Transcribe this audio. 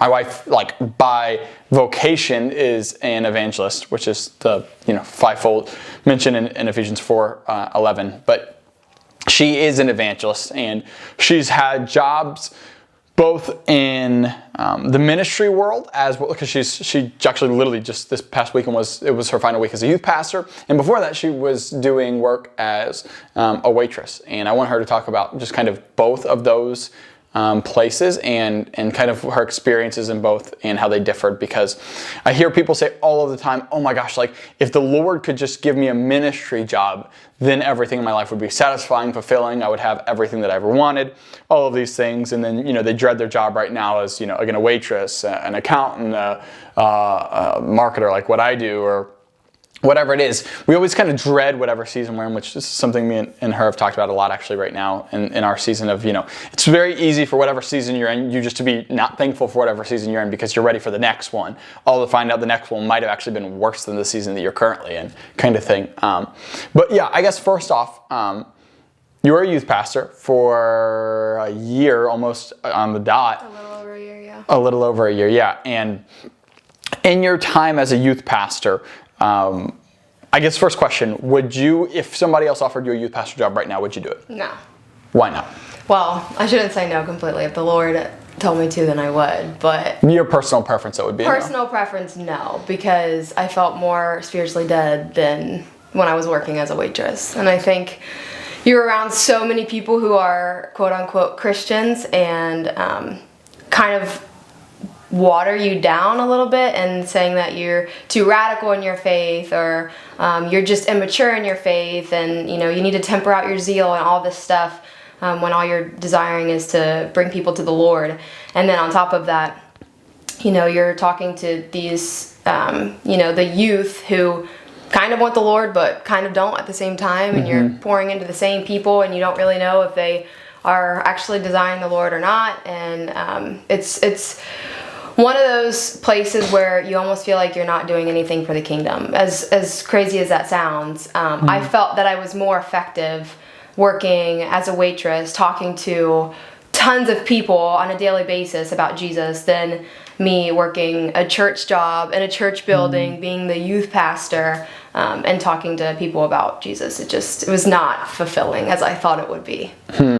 my wife, like by vocation, is an evangelist, which is the fivefold mentioned in Ephesians 4:11. But she is an evangelist, and she's had jobs both in the ministry world as well, because she actually literally just this past weekend was her final week as a youth pastor, and before that she was doing work as a waitress. And I want her to talk about just kind of both of those places and kind of her experiences in both and how they differed, because I hear people say all of the time, oh my gosh, like if the Lord could just give me a ministry job, then everything in my life would be satisfying, fulfilling, I would have everything that I ever wanted, all of these things. And then they dread their job right now as again a waitress, an accountant, a marketer like what I do, or whatever it is. We always kind of dread whatever season we're in, which is something me and her have talked about a lot actually right now in our season of, it's very easy for whatever season you're in, you just to be not thankful for whatever season you're in because you're ready for the next one, all to find out the next one might have actually been worse than the season that you're currently in, kind of thing. But yeah, I guess first off, you were a youth pastor for a year, almost on the dot. A little over a year, yeah. A little over a year, yeah. And in your time as a youth pastor, I guess first question, would you, if somebody else offered you a youth pastor job right now, would you do it? No. Why not? Well, I shouldn't say no completely. If the Lord told me to, then I would, but... Your personal preference, that would be Personal preference, no, because I felt more spiritually dead than when I was working as a waitress. And I think you're around so many people who are quote-unquote Christians and kind of water you down a little bit and saying that you're too radical in your faith, or you're just immature in your faith, and you need to temper out your zeal and all this stuff, when all you're desiring is to bring people to the Lord. And then on top of that, you're talking to these the youth who kind of want the Lord but kind of don't at the same time, and you're pouring into the same people and you don't really know if they are actually desiring the Lord or not. And it's one of those places where you almost feel like you're not doing anything for the kingdom. As crazy as that sounds, I felt that I was more effective working as a waitress, talking to tons of people on a daily basis about Jesus, than me working a church job in a church building, being the youth pastor, and talking to people about Jesus. It was not fulfilling as I thought it would be.